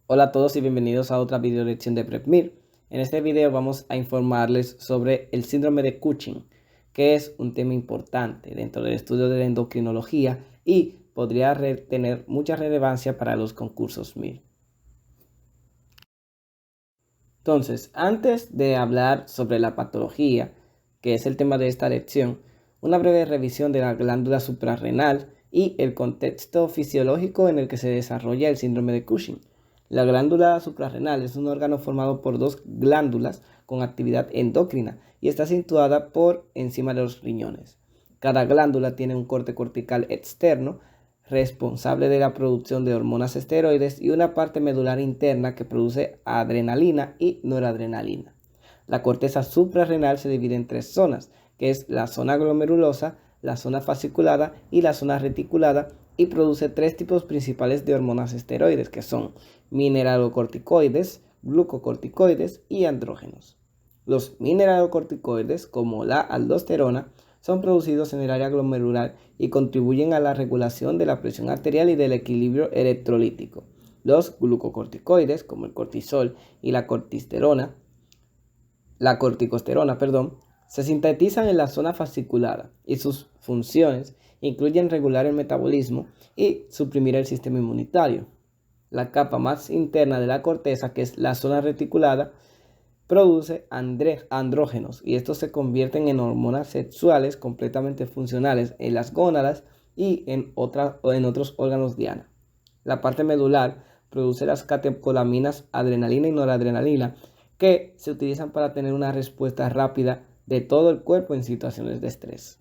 Hola a todos y bienvenidos a otra video lección de PrepMir. En este video vamos a informarles sobre el síndrome de Cushing, que es un tema importante dentro del estudio de la endocrinología y podría tener mucha relevancia para los concursos MIR. Entonces, antes de hablar sobre la patología, que es el tema de esta lección, una breve revisión de la glándula suprarrenal y el contexto fisiológico en el que se desarrolla el síndrome de Cushing. La glándula suprarrenal es un órgano formado por dos glándulas con actividad endocrina y está situada por encima de los riñones. Cada glándula tiene un corte cortical externo responsable de la producción de hormonas esteroides y una parte medular interna que produce adrenalina y noradrenalina. La corteza suprarrenal se divide en tres zonas, que es la zona glomerulosa, la zona fasciculada y la zona reticulada, y produce tres tipos principales de hormonas esteroides, que son mineralocorticoides, glucocorticoides y andrógenos. Los mineralocorticoides, como la aldosterona, son producidos en el área glomerular y contribuyen a la regulación de la presión arterial y del equilibrio electrolítico. Los glucocorticoides, como el cortisol y la corticosterona, se sintetizan en la zona fasciculada y sus funciones incluyen regular el metabolismo y suprimir el sistema inmunitario. La capa más interna de la corteza, que es la zona reticulada, produce andrógenos y estos se convierten en hormonas sexuales completamente funcionales en las gónadas y en otros órganos diana. La parte medular produce las catecolaminas adrenalina y noradrenalina que se utilizan para tener una respuesta rápida de todo el cuerpo en situaciones de estrés.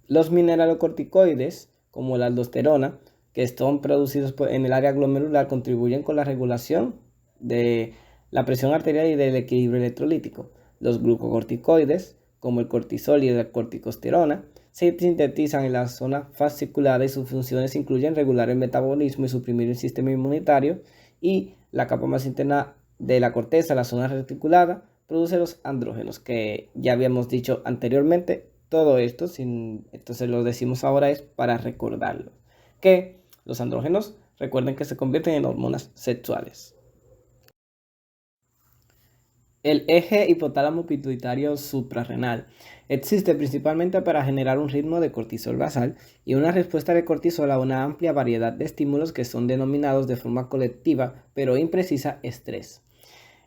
Los mineralocorticoides, como la aldosterona, que son producidos en el área glomerular, contribuyen con la regulación de la presión arterial y del equilibrio electrolítico. Los glucocorticoides, como el cortisol y la corticosterona, se sintetizan en la zona fasciculada y sus funciones incluyen regular el metabolismo y suprimir el sistema inmunitario, y la capa más interna de la corteza, la zona reticulada, produce los andrógenos, que ya habíamos dicho anteriormente. Todo esto, entonces lo decimos ahora es para recordarlo, que los andrógenos, recuerden que se convierten en hormonas sexuales. El eje hipotálamo pituitario suprarrenal existe principalmente para generar un ritmo de cortisol basal y una respuesta de cortisol a una amplia variedad de estímulos que son denominados de forma colectiva pero imprecisa estrés.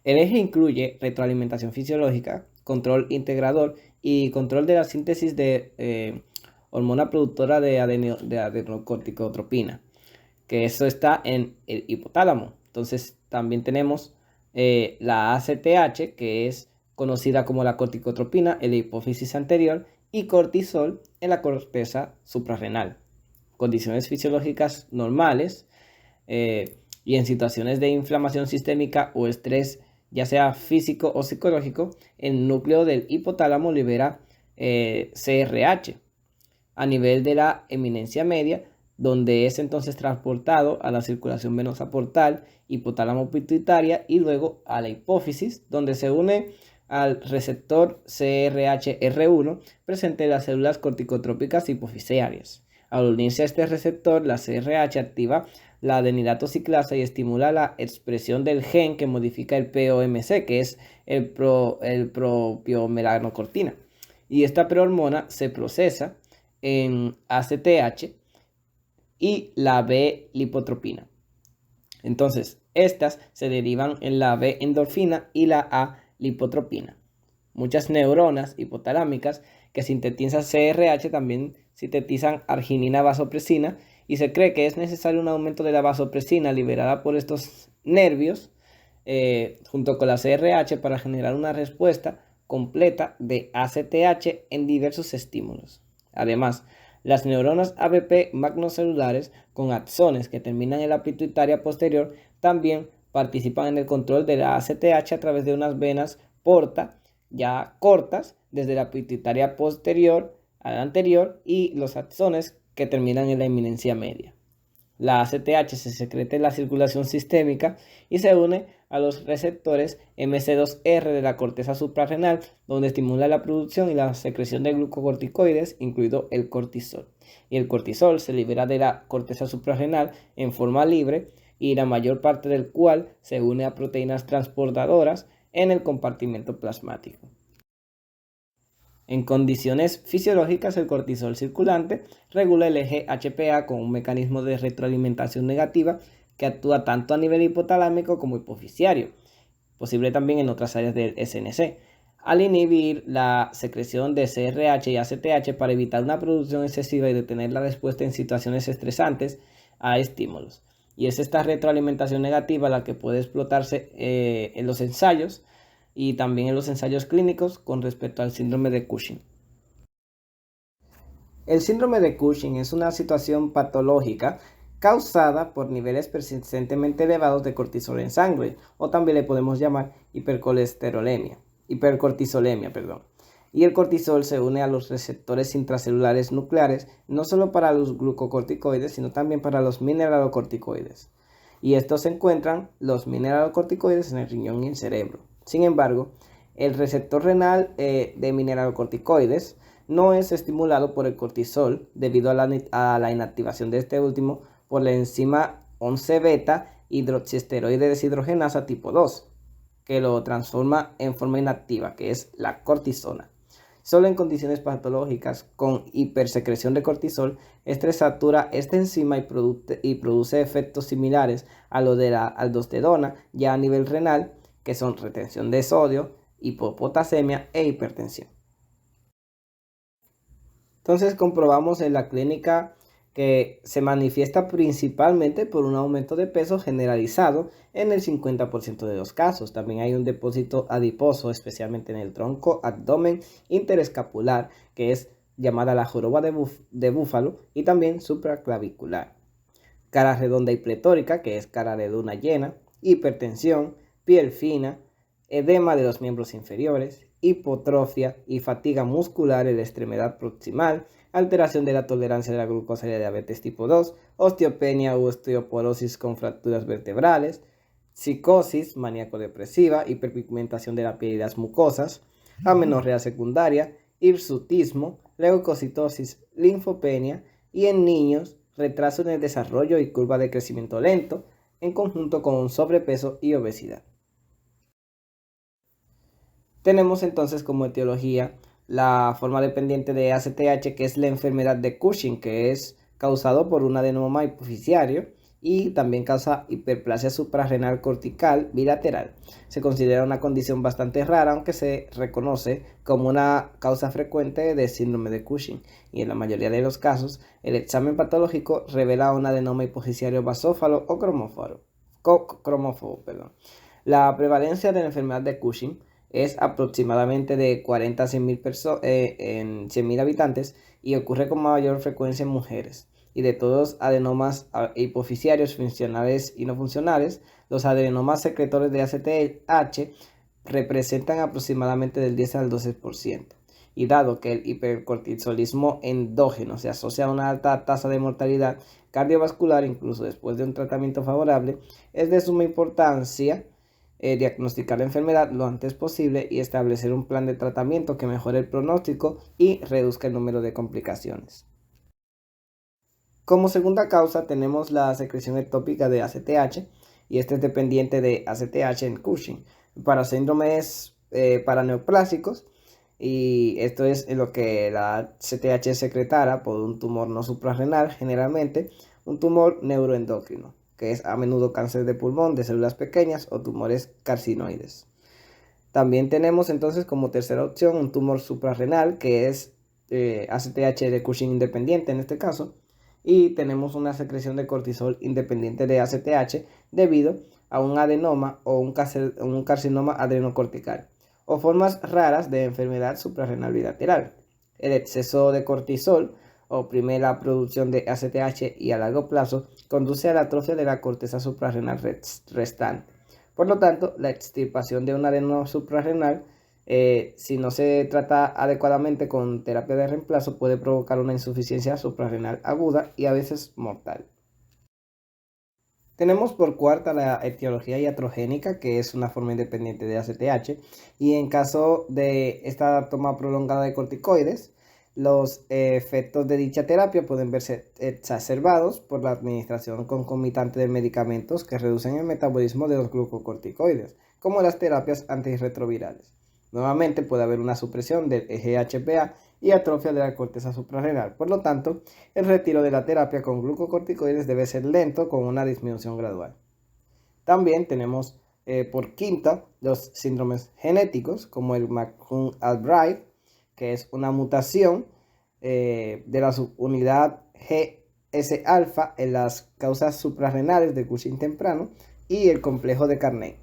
El eje incluye retroalimentación fisiológica, control integrador y control de la síntesis de hormona productora de adenocorticotropina, que eso está en el hipotálamo. Entonces también tenemos la ACTH, que es conocida como la corticotropina en la hipófisis anterior, y cortisol en la corteza suprarrenal. Condiciones fisiológicas normales y en situaciones de inflamación sistémica o estrés, ya sea físico o psicológico, el núcleo del hipotálamo libera CRH a nivel de la eminencia media, donde es entonces transportado a la circulación venosa portal, hipotálamo pituitaria y luego a la hipófisis, donde se une al receptor CRH-R1 presente en las células corticotrópicas hipofisiarias. Al unirse a este receptor, la CRH activa la adenilatociclasa y estimula la expresión del gen que modifica el POMC, que es el propiomelanocortina. Y esta prehormona se procesa en ACTH y la B-lipotropina. Entonces, estas se derivan en la B-endorfina y la A-lipotropina. Muchas neuronas hipotalámicas que sintetizan CRH también sintetizan arginina vasopresina y se cree que es necesario un aumento de la vasopresina liberada por estos nervios junto con la CRH para generar una respuesta completa de ACTH en diversos estímulos. Además, las neuronas ABP magnocelulares con axones que terminan en la pituitaria posterior también participan en el control de la ACTH a través de unas venas porta ya cortas desde la pituitaria posterior a la anterior y los axones que terminan en la eminencia media. La ACTH se secreta en la circulación sistémica y se une a los receptores MC2R de la corteza suprarrenal, donde estimula la producción y la secreción de glucocorticoides, incluido el cortisol. Y el cortisol se libera de la corteza suprarrenal en forma libre y la mayor parte del cual se une a proteínas transportadoras en el compartimento plasmático. En condiciones fisiológicas, el cortisol circulante regula el eje HPA con un mecanismo de retroalimentación negativa que actúa tanto a nivel hipotalámico como hipofisiario, posible también en otras áreas del SNC, al inhibir la secreción de CRH y ACTH para evitar una producción excesiva y detener la respuesta en situaciones estresantes a estímulos. Y es esta retroalimentación negativa la que puede explotarse en los ensayos y también en los ensayos clínicos con respecto al síndrome de Cushing. El síndrome de Cushing es una situación patológica causada por niveles persistentemente elevados de cortisol en sangre, o también le podemos llamar hipercortisolemia. Y el cortisol se une a los receptores intracelulares nucleares, no solo para los glucocorticoides, sino también para los mineralocorticoides. Y estos se encuentran los mineralocorticoides en el riñón y el cerebro. Sin embargo, el receptor renal de mineralocorticoides no es estimulado por el cortisol debido a la inactivación de este último por la enzima 11-beta hidroxiesteroide deshidrogenasa tipo 2, que lo transforma en forma inactiva, que es la cortisona. Solo en condiciones patológicas con hipersecreción de cortisol, este satura esta enzima y produce efectos similares a lo de la aldosterona ya a nivel renal, que son retención de sodio, hipopotasemia e hipertensión. Entonces comprobamos en la clínica que se manifiesta principalmente por un aumento de peso generalizado en el 50% de los casos. También hay un depósito adiposo, especialmente en el tronco, abdomen interescapular, que es llamada la joroba de búfalo, y también supraclavicular. Cara redonda y pletórica, que es cara de luna llena, hipertensión, piel fina, edema de los miembros inferiores, hipotrofia y fatiga muscular en la extremidad proximal, alteración de la tolerancia de la glucosa y la diabetes tipo 2, osteopenia u osteoporosis con fracturas vertebrales, psicosis maníaco-depresiva, hiperpigmentación de la piel y las mucosas, amenorrea secundaria, hirsutismo, leucocitosis, linfopenia y en niños, retraso en el desarrollo y curva de crecimiento lento, en conjunto con sobrepeso y obesidad. Tenemos entonces como etiología la forma dependiente de ACTH, que es la enfermedad de Cushing, que es causado por un adenoma hipofisiario y también causa hiperplasia suprarrenal cortical bilateral. Se considera una condición bastante rara, aunque se reconoce como una causa frecuente de síndrome de Cushing. Y en la mayoría de los casos, el examen patológico revela un adenoma hipofisiario basófalo o cromófobo. La prevalencia de la enfermedad de Cushing es aproximadamente de 40 a 100.000 en 100.000 habitantes y ocurre con mayor frecuencia en mujeres. Y de todos los adenomas hipofisiarios funcionales y no funcionales, los adenomas secretores de ACTH representan aproximadamente del 10 al 12%. Y dado que el hipercortisolismo endógeno se asocia a una alta tasa de mortalidad cardiovascular, incluso después de un tratamiento favorable, es de suma importancia diagnosticar la enfermedad lo antes posible y establecer un plan de tratamiento que mejore el pronóstico y reduzca el número de complicaciones. Como segunda causa tenemos la secreción ectópica de ACTH, y este es dependiente de ACTH en Cushing para síndromes paraneoplásicos, y esto es en lo que la ACTH es secretada por un tumor no suprarrenal, generalmente un tumor neuroendocrino, que es a menudo cáncer de pulmón, de células pequeñas o tumores carcinoides. También tenemos entonces como tercera opción un tumor suprarrenal, que es ACTH de Cushing independiente en este caso, y tenemos una secreción de cortisol independiente de ACTH debido a un adenoma o un carcinoma adrenocortical, o formas raras de enfermedad suprarrenal bilateral. El exceso de cortisol oprime la producción de ACTH y a largo plazo conduce a la atrofia de la corteza suprarrenal restante. Por lo tanto, la extirpación de un adenoma suprarrenal, si no se trata adecuadamente con terapia de reemplazo, puede provocar una insuficiencia suprarrenal aguda y a veces mortal. Tenemos por cuarta la etiología iatrogénica, que es una forma independiente de ACTH, y en caso de esta toma prolongada de corticoides, los efectos de dicha terapia pueden verse exacerbados por la administración concomitante de medicamentos que reducen el metabolismo de los glucocorticoides, como las terapias antirretrovirales. Nuevamente puede haber una supresión del eje HPA y atrofia de la corteza suprarrenal. Por lo tanto, el retiro de la terapia con glucocorticoides debe ser lento con una disminución gradual. También tenemos por quinta los síndromes genéticos como el McCune-Albright, que es una mutación de la subunidad GS-alfa en las causas suprarrenales de Cushing temprano y el complejo de Carney.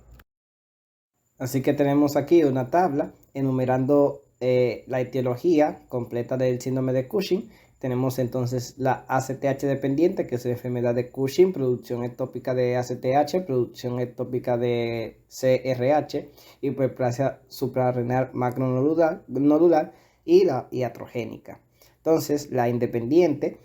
Así que tenemos aquí una tabla enumerando la etiología completa del síndrome de Cushing. Tenemos entonces la ACTH dependiente, que es la enfermedad de Cushing, producción ectópica de ACTH, producción ectópica de CRH, hiperplasia suprarrenal macronodular y la iatrogénica. Entonces, la independiente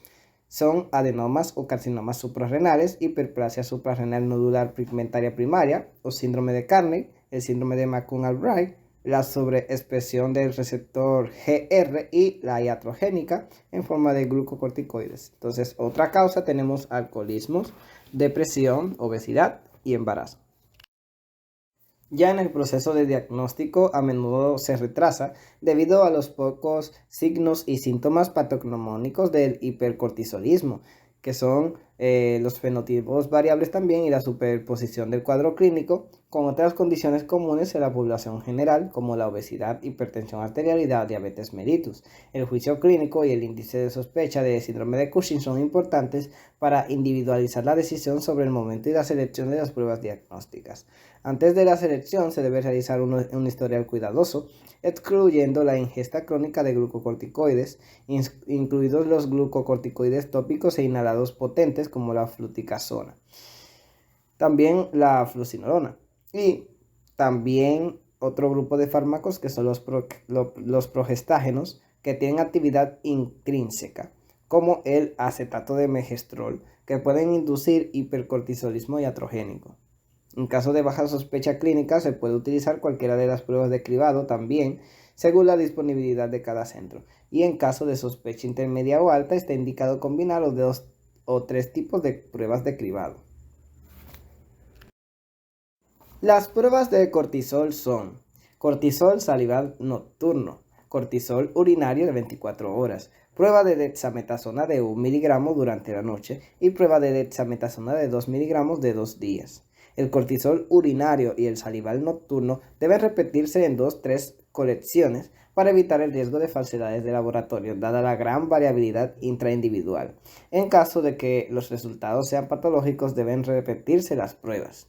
son adenomas o carcinomas suprarrenales, hiperplasia suprarrenal nodular pigmentaria primaria o síndrome de Carney, el síndrome de McCune-Albright, la sobreexpresión del receptor GR y la iatrogénica en forma de glucocorticoides. Entonces, otra causa tenemos alcoholismos, depresión, obesidad y embarazo. Ya en el proceso de diagnóstico a menudo se retrasa debido a los pocos signos y síntomas patognomónicos del hipercortisolismo, que son los fenotipos variables también y la superposición del cuadro clínico con otras condiciones comunes en la población general como la obesidad, hipertensión arterial y la diabetes mellitus. El juicio clínico y el índice de sospecha de síndrome de Cushing son importantes para individualizar la decisión sobre el momento y la selección de las pruebas diagnósticas. Antes de la selección se debe realizar un historial cuidadoso, excluyendo la ingesta crónica de glucocorticoides, incluidos los glucocorticoides tópicos e inhalados potentes como la fluticasona. También la fluocinolona. Y también otro grupo de fármacos que son los progestágenos que tienen actividad intrínseca, como el acetato de megestrol, que pueden inducir hipercortisolismo iatrogénico. En caso de baja sospecha clínica, se puede utilizar cualquiera de las pruebas de cribado también, según la disponibilidad de cada centro. Y en caso de sospecha intermedia o alta, está indicado combinar los 2 o 3 tipos de pruebas de cribado. Las pruebas de cortisol son cortisol salival nocturno, cortisol urinario de 24 horas, prueba de dexametasona de 1 miligramo durante la noche y prueba de dexametasona de 2 miligramos de 2 días. El cortisol urinario y el salival nocturno deben repetirse en 2-3 colecciones para evitar el riesgo de falsedades de laboratorio, dada la gran variabilidad intraindividual. En caso de que los resultados sean patológicos, deben repetirse las pruebas.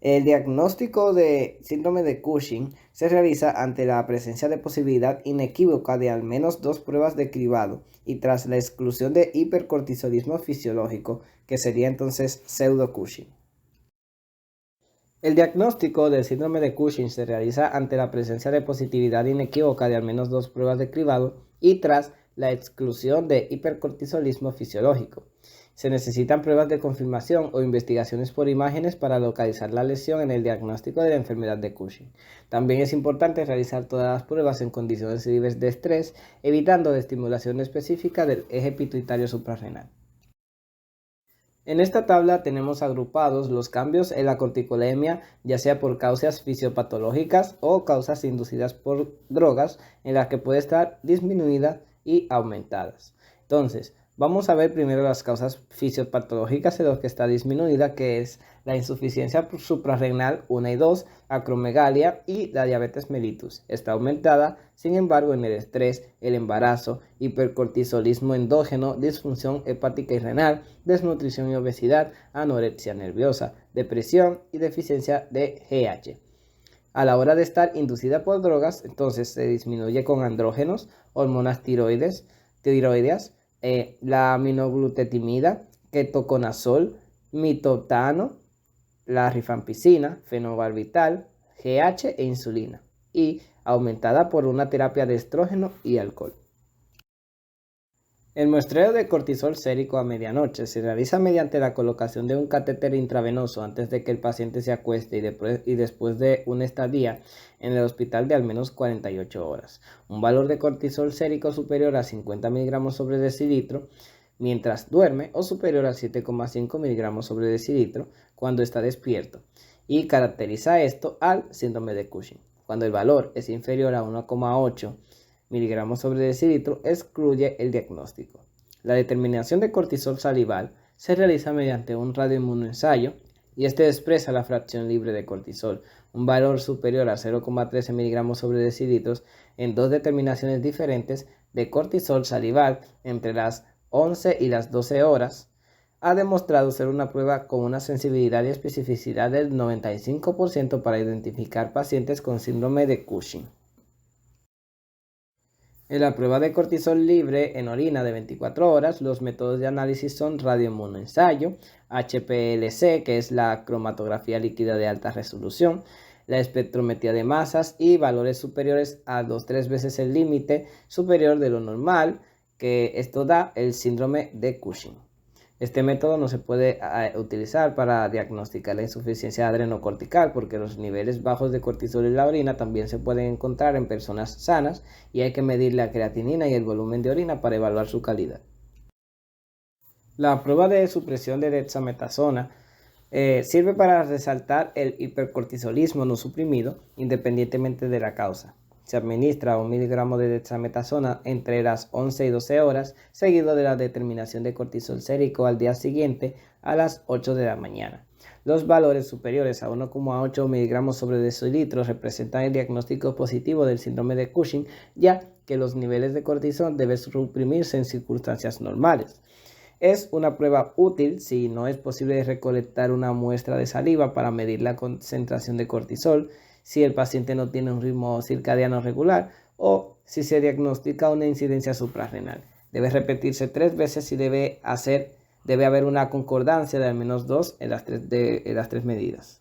El diagnóstico de síndrome de Cushing se realiza ante la presencia de posibilidad inequívoca de al menos 2 pruebas de cribado y tras la exclusión de hipercortisolismo fisiológico, que sería entonces pseudo-Cushing. El diagnóstico del síndrome de Cushing se realiza ante la presencia de positividad inequívoca de al menos 2 pruebas de cribado y tras la exclusión de hipercortisolismo fisiológico. Se necesitan pruebas de confirmación o investigaciones por imágenes para localizar la lesión en el diagnóstico de la enfermedad de Cushing. También es importante realizar todas las pruebas en condiciones libres de estrés, evitando estimulación específica del eje pituitario suprarrenal. En esta tabla tenemos agrupados los cambios en la corticolemia, ya sea por causas fisiopatológicas o causas inducidas por drogas, en las que puede estar disminuida y aumentadas. Entonces, vamos a ver primero las causas fisiopatológicas en las que está disminuida, que es la insuficiencia suprarrenal 1 y 2, acromegalia y la diabetes mellitus. Está aumentada, sin embargo, en el estrés, el embarazo, hipercortisolismo endógeno, disfunción hepática y renal, desnutrición y obesidad, anorexia nerviosa, depresión y deficiencia de GH. A la hora de estar inducida por drogas, entonces se disminuye con andrógenos, hormonas tiroideas, la aminoglutetimida, ketoconazol, mitotano, la rifampicina, fenobarbital, GH e insulina, y aumentada por una terapia de estrógeno y alcohol. El muestreo de cortisol sérico a medianoche se realiza mediante la colocación de un catéter intravenoso antes de que el paciente se acueste y después de una estadía en el hospital de al menos 48 horas. Un valor de cortisol sérico superior a 50 miligramos sobre decilitro mientras duerme o superior a 7,5 miligramos sobre decilitro cuando está despierto, y caracteriza esto al síndrome de Cushing. Cuando el valor es inferior a 1,8 miligramos sobre decilitro, excluye el diagnóstico. La determinación de cortisol salival se realiza mediante un radioinmunoensayo y este expresa la fracción libre de cortisol, un valor superior a 0,13 miligramos sobre decilitros en dos determinaciones diferentes de cortisol salival entre las 11 y las 12 horas. Ha demostrado ser una prueba con una sensibilidad y especificidad del 95% para identificar pacientes con síndrome de Cushing. En la prueba de cortisol libre en orina de 24 horas, los métodos de análisis son radioinmunoensayo, HPLC, que es la cromatografía líquida de alta resolución, la espectrometría de masas y valores superiores a 2-3 veces el límite superior de lo normal, que esto da el síndrome de Cushing. Este método no se puede utilizar para diagnosticar la insuficiencia adrenocortical porque los niveles bajos de cortisol en la orina también se pueden encontrar en personas sanas y hay que medir la creatinina y el volumen de orina para evaluar su calidad. La prueba de supresión de dexametasona sirve para resaltar el hipercortisolismo no suprimido independientemente de la causa. Se administra 1 miligramo de dexametasona entre las 11 y 12 horas, seguido de la determinación de cortisol sérico al día siguiente a las 8 de la mañana. Los valores superiores a 1,8 miligramos sobre decilitro representan el diagnóstico positivo del síndrome de Cushing, ya que los niveles de cortisol deben suprimirse en circunstancias normales. Es una prueba útil si no es posible recolectar una muestra de saliva para medir la concentración de cortisol, si el paciente no tiene un ritmo circadiano regular o si se diagnostica una incidencia suprarrenal. Debe repetirse 3 veces y debe haber una concordancia de al menos 2 en las tres medidas.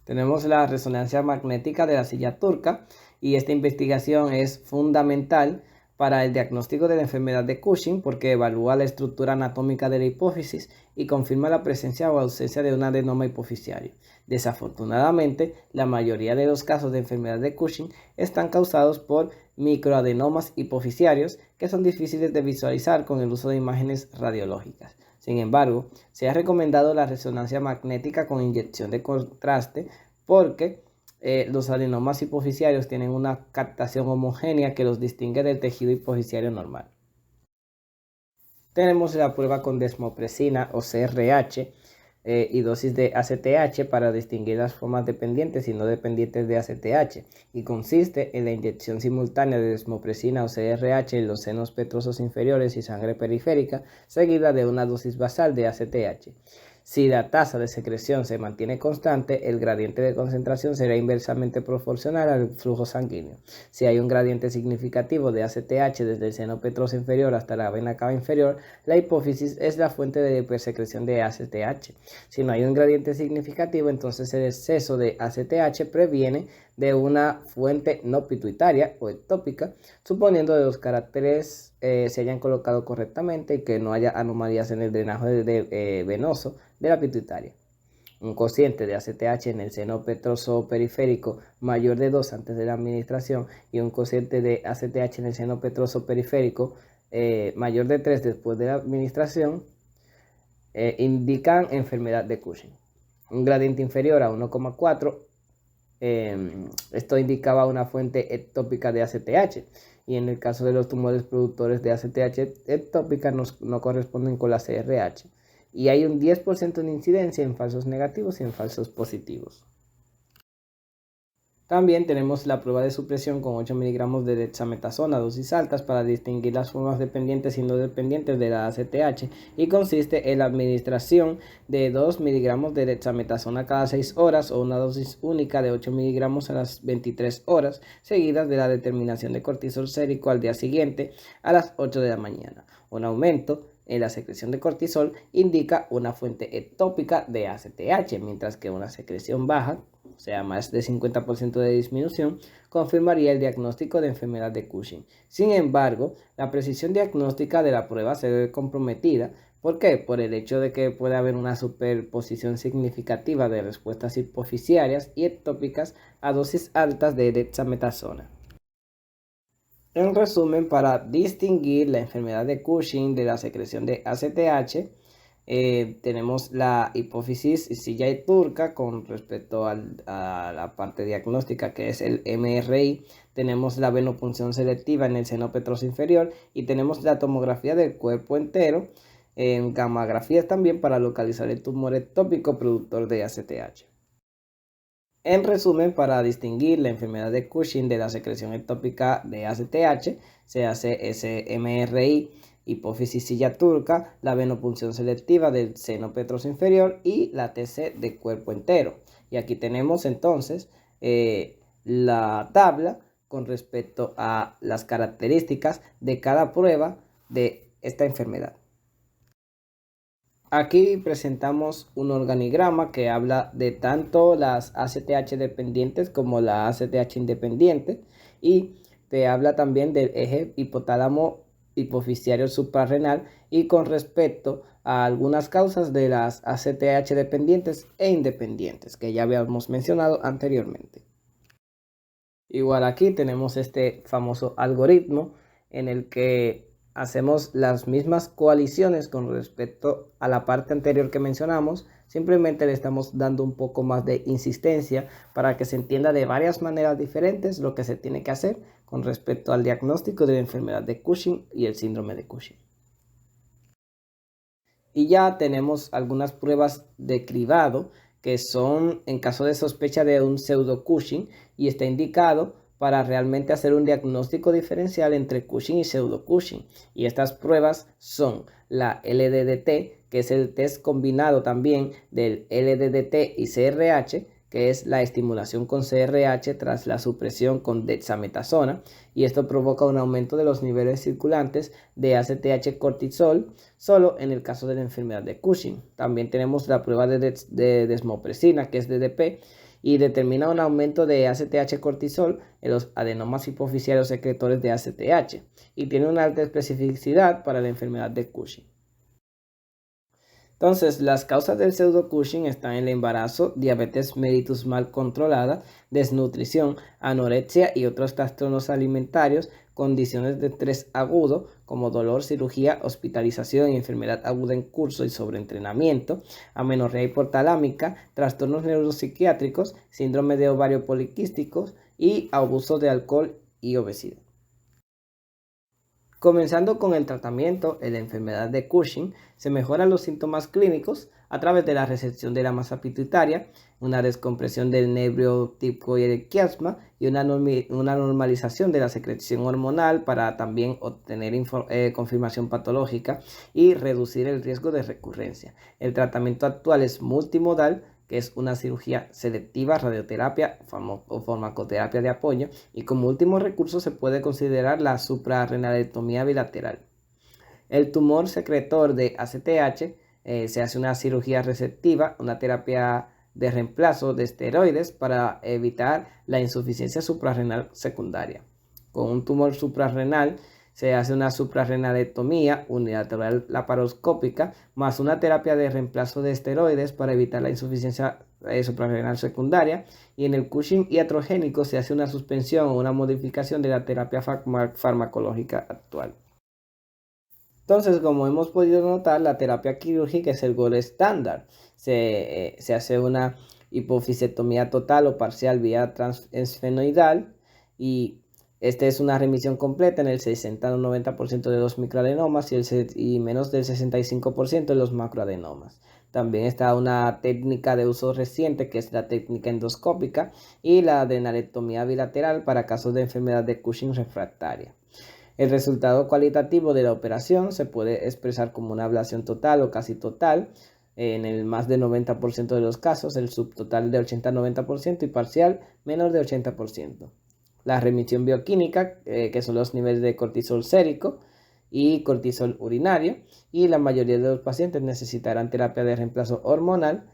Tenemos la resonancia magnética de la silla turca y esta investigación es fundamental para el diagnóstico de la enfermedad de Cushing porque evalúa la estructura anatómica de la hipófisis y confirma la presencia o ausencia de un adenoma hipoficiario. Desafortunadamente, la mayoría de los casos de enfermedad de Cushing están causados por microadenomas hipoficiarios que son difíciles de visualizar con el uso de imágenes radiológicas. Sin embargo, se ha recomendado la resonancia magnética con inyección de contraste porque los adenomas hipoficiarios tienen una captación homogénea que los distingue del tejido hipoficiario normal. Tenemos la prueba con desmopresina o CRH y dosis de ACTH para distinguir las formas dependientes y no dependientes de ACTH y consiste en la inyección simultánea de desmopresina o CRH en los senos petrosos inferiores y sangre periférica seguida de una dosis basal de ACTH. Si la tasa de secreción se mantiene constante, el gradiente de concentración será inversamente proporcional al flujo sanguíneo. Si hay un gradiente significativo de ACTH desde el seno petroso inferior hasta la vena cava inferior, la hipófisis es la fuente de hipersecreción de ACTH. Si no hay un gradiente significativo, entonces el exceso de ACTH previene de una fuente no pituitaria o ectópica, suponiendo que los caracteres se hayan colocado correctamente y que no haya anomalías en el drenaje venoso de la pituitaria. Un cociente de ACTH en el seno petroso periférico mayor de 2 antes de la administración y un cociente de ACTH en el seno petroso periférico mayor de 3 después de la administración indican enfermedad de Cushing. Un gradiente inferior a 1,4 esto indicaba una fuente ectópica de ACTH y en el caso de los tumores productores de ACTH ectópica no corresponden con la CRH y hay un 10% de incidencia en falsos negativos y en falsos positivos. También tenemos la prueba de supresión con 8 miligramos de dexametasona a dosis altas para distinguir las formas dependientes y no dependientes de la ACTH y consiste en la administración de 2 miligramos de dexametasona cada 6 horas o una dosis única de 8 miligramos a las 23 horas seguidas de la determinación de cortisol sérico al día siguiente a las 8 de la mañana. Un aumento en la secreción de cortisol indica una fuente ectópica de ACTH, mientras que una secreción baja sea, más de 50% de disminución, confirmaría el diagnóstico de enfermedad de Cushing. Sin embargo, la precisión diagnóstica de la prueba se ve comprometida. ¿Por qué? Por el hecho de que puede haber una superposición significativa de respuestas hipoficiarias y ectópicas a dosis altas de dexametasona. En resumen, para distinguir la enfermedad de Cushing de la secreción de ACTH, tenemos la hipófisis silla y turca con respecto a la parte diagnóstica, que es el MRI. Tenemos la venopunción selectiva en el seno petroso inferior y tenemos la tomografía del cuerpo entero en gammagrafías también para localizar el tumor ectópico productor de ACTH. En resumen, para distinguir la enfermedad de Cushing de la secreción ectópica de ACTH, se hace ese MRI, hipófisis silla turca, la venopunción selectiva del seno petroso inferior y la TC de cuerpo entero. Y aquí tenemos entonces la tabla con respecto a las características de cada prueba de esta enfermedad. Aquí presentamos un organigrama que habla de tanto las ACTH dependientes como la ACTH independiente y te habla también del eje hipotálamo hipoficiario suprarrenal y con respecto a algunas causas de las ACTH dependientes e independientes que ya habíamos mencionado anteriormente. Igual aquí tenemos este famoso algoritmo en el que hacemos las mismas coaliciones con respecto a la parte anterior que mencionamos, simplemente le estamos dando un poco más de insistencia para que se entienda de varias maneras diferentes lo que se tiene que hacer con respecto al diagnóstico de la enfermedad de Cushing y el síndrome de Cushing. Y ya tenemos algunas pruebas de cribado que son en caso de sospecha de un pseudo Cushing y está indicado para realmente hacer un diagnóstico diferencial entre Cushing y pseudo Cushing. Y estas pruebas son la LDDT, que es el test combinado también del LDDT y CRH, que es la estimulación con CRH tras la supresión con dexametasona, y esto provoca un aumento de los niveles circulantes de ACTH cortisol solo en el caso de la enfermedad de Cushing. También tenemos la prueba de desmopresina, que es DDP, y determina un aumento de ACTH cortisol en los adenomas hipoficiarios secretores de ACTH y tiene una alta especificidad para la enfermedad de Cushing. Entonces, las causas del pseudo Cushing están en el embarazo, diabetes mellitus mal controlada, desnutrición, anorexia y otros trastornos alimentarios, condiciones de estrés agudo como dolor, cirugía, hospitalización y enfermedad aguda en curso y sobreentrenamiento, amenorrea hipotalámica, trastornos neuropsiquiátricos, síndrome de ovario poliquístico y abuso de alcohol y obesidad. Comenzando con el tratamiento en la enfermedad de Cushing, se mejoran los síntomas clínicos a través de la resección de la masa pituitaria, una descompresión del nervio tipoide quiasma y una normalización de la secreción hormonal para también obtener confirmación patológica y reducir el riesgo de recurrencia. El tratamiento actual es multimodal, que es una cirugía selectiva, radioterapia o farmacoterapia de apoyo, y como último recurso se puede considerar la suprarrenalectomía bilateral. El tumor secretor de ACTH se hace una cirugía resectiva, una terapia de reemplazo de esteroides para evitar la insuficiencia suprarrenal secundaria. Con un tumor suprarrenal se hace una suprarrenalectomía unilateral laparoscópica más una terapia de reemplazo de esteroides para evitar la insuficiencia suprarrenal secundaria, y en el Cushing iatrogénico se hace una suspensión o una modificación de la terapia farmacológica actual. Entonces, como hemos podido notar, la terapia quirúrgica es el gold estándar. Se hace una hipofisectomía total o parcial vía transesfenoidal y esta es una remisión completa en el 60 o 90% de los microadenomas y menos del 65% de los macroadenomas. También está una técnica de uso reciente que es la técnica endoscópica y la adrenalectomía bilateral para casos de enfermedad de Cushing refractaria. El resultado cualitativo de la operación se puede expresar como una ablación total o casi total en el más del 90% de los casos, el subtotal de 80-90% y parcial menos de 80%. La remisión bioquímica, que son los niveles de cortisol sérico y cortisol urinario, y la mayoría de los pacientes necesitarán terapia de reemplazo hormonal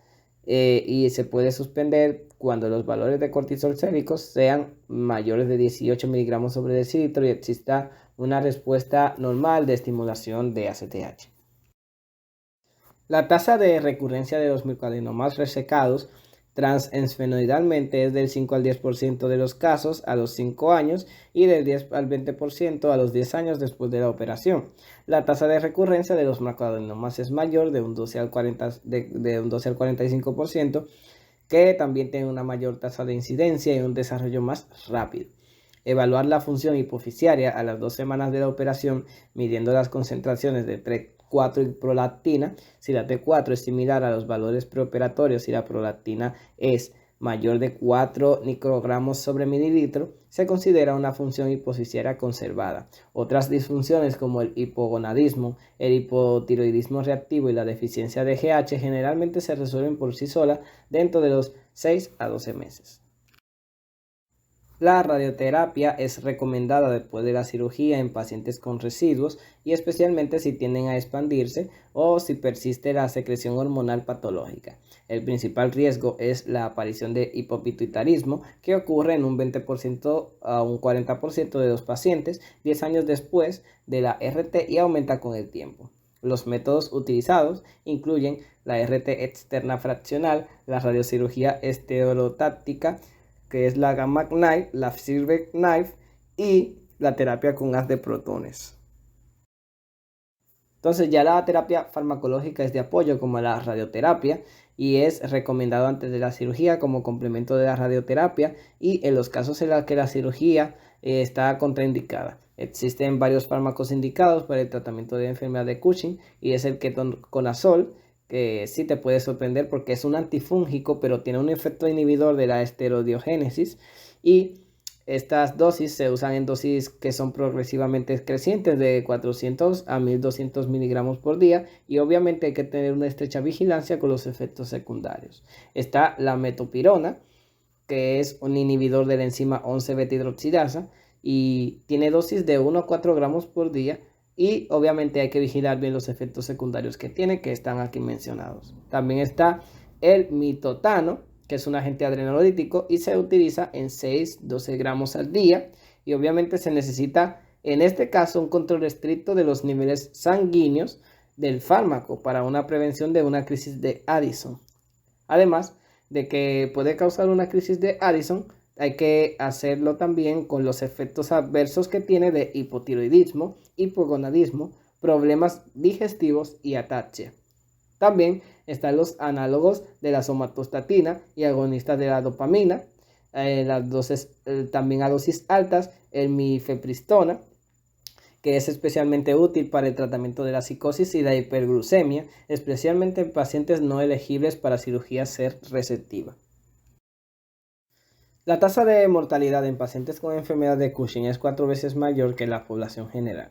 y se puede suspender cuando los valores de cortisol séricos sean mayores de 18 miligramos sobre decilitro y exista una respuesta normal de estimulación de ACTH. La tasa de recurrencia de los microadenomas resecados transesfenoidalmente es del 5 al 10% de los casos a los 5 años y del 10 al 20% a los 10 años después de la operación. La tasa de recurrencia de los macroadenomas es mayor de un 12 al 45%, que también tiene una mayor tasa de incidencia y un desarrollo más rápido. Evaluar la función hipofisiaria a las 2 semanas de la operación midiendo las concentraciones de T4 y prolactina. Si la T4 es similar a los valores preoperatorios y la prolactina es mayor de 4 microgramos sobre mililitro, se considera una función hipofisiaria conservada. Otras disfunciones como el hipogonadismo, el hipotiroidismo reactivo y la deficiencia de GH generalmente se resuelven por sí solas dentro de los 6 a 12 meses. La radioterapia es recomendada después de la cirugía en pacientes con residuos y especialmente si tienden a expandirse o si persiste la secreción hormonal patológica. El principal riesgo es la aparición de hipopituitarismo, que ocurre en un 20% a un 40% de los pacientes 10 años después de la RT y aumenta con el tiempo. Los métodos utilizados incluyen la RT externa fraccional, la radiocirugía estereotáctica, que es la Gamma Knife, la Silver Knife y la terapia con haz de protones. Entonces ya la terapia farmacológica es de apoyo como la radioterapia y es recomendado antes de la cirugía como complemento de la radioterapia y en los casos en los que la cirugía está contraindicada. Existen varios fármacos indicados para el tratamiento de enfermedad de Cushing y es el ketoconazol, que sí te puede sorprender porque es un antifúngico, pero tiene un efecto inhibidor de la esteroidiogénesis y estas dosis se usan en dosis que son progresivamente crecientes de 400 a 1200 miligramos por día y obviamente hay que tener una estrecha vigilancia con los efectos secundarios. Está la metopirona, que es un inhibidor de la enzima 11-beta-hidroxidasa y tiene dosis de 1 a 4 gramos por día. Y obviamente hay que vigilar bien los efectos secundarios que tiene, que están aquí mencionados. También está el mitotano, que es un agente adrenolítico y se utiliza en 6-12 gramos al día. Y obviamente se necesita, en este caso, un control estricto de los niveles sanguíneos del fármaco para una prevención de una crisis de Addison. Además de que puede causar una crisis de Addison, hay que hacerlo también con los efectos adversos que tiene de hipotiroidismo, hipogonadismo, problemas digestivos y ataxia. También están los análogos de la somatostatina y agonistas de la dopamina, también a dosis altas, el mifepristona, que es especialmente útil para el tratamiento de la psicosis y la hiperglucemia, especialmente en pacientes no elegibles para cirugía SER receptiva. La tasa de mortalidad en pacientes con enfermedad de Cushing es 4 veces mayor que en la población general.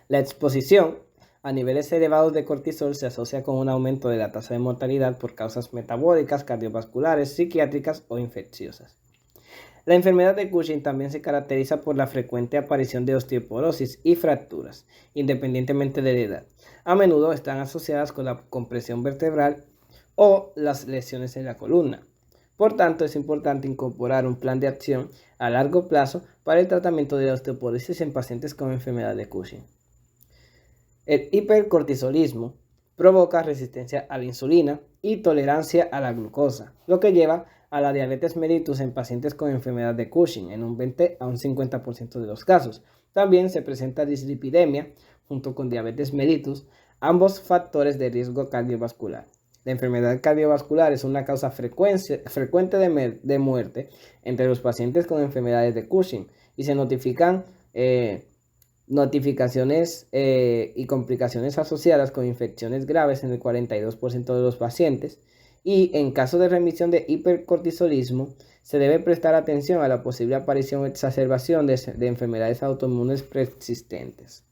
La exposición a niveles elevados de cortisol se asocia con un aumento de la tasa de mortalidad por causas metabólicas, cardiovasculares, psiquiátricas o infecciosas. La enfermedad de Cushing también se caracteriza por la frecuente aparición de osteoporosis y fracturas, independientemente de la edad. A menudo están asociadas con la compresión vertebral o las lesiones en la columna. Por tanto, es importante incorporar un plan de acción a largo plazo para el tratamiento de la osteoporosis en pacientes con enfermedad de Cushing. El hipercortisolismo provoca resistencia a la insulina y tolerancia a la glucosa, lo que lleva a la diabetes mellitus en pacientes con enfermedad de Cushing en un 20 a un 50% de los casos. También se presenta dislipidemia junto con diabetes mellitus, ambos factores de riesgo cardiovascular. La enfermedad cardiovascular es una causa frecuente de muerte entre los pacientes con enfermedades de Cushing y se notifican notificaciones y complicaciones asociadas con infecciones graves en el 42% de los pacientes. Y en caso de remisión de hipercortisolismo, se debe prestar atención a la posible aparición o exacerbación de enfermedades autoinmunes persistentes.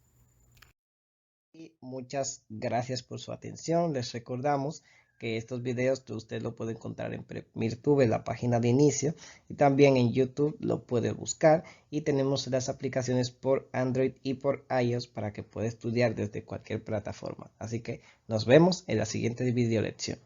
Y muchas gracias por su atención. Les recordamos que estos videos usted lo puede encontrar en PrepMirTube, en la página de inicio, y también en YouTube lo puede buscar, y tenemos las aplicaciones por Android y por iOS para que pueda estudiar desde cualquier plataforma. Así que nos vemos en la siguiente video lección.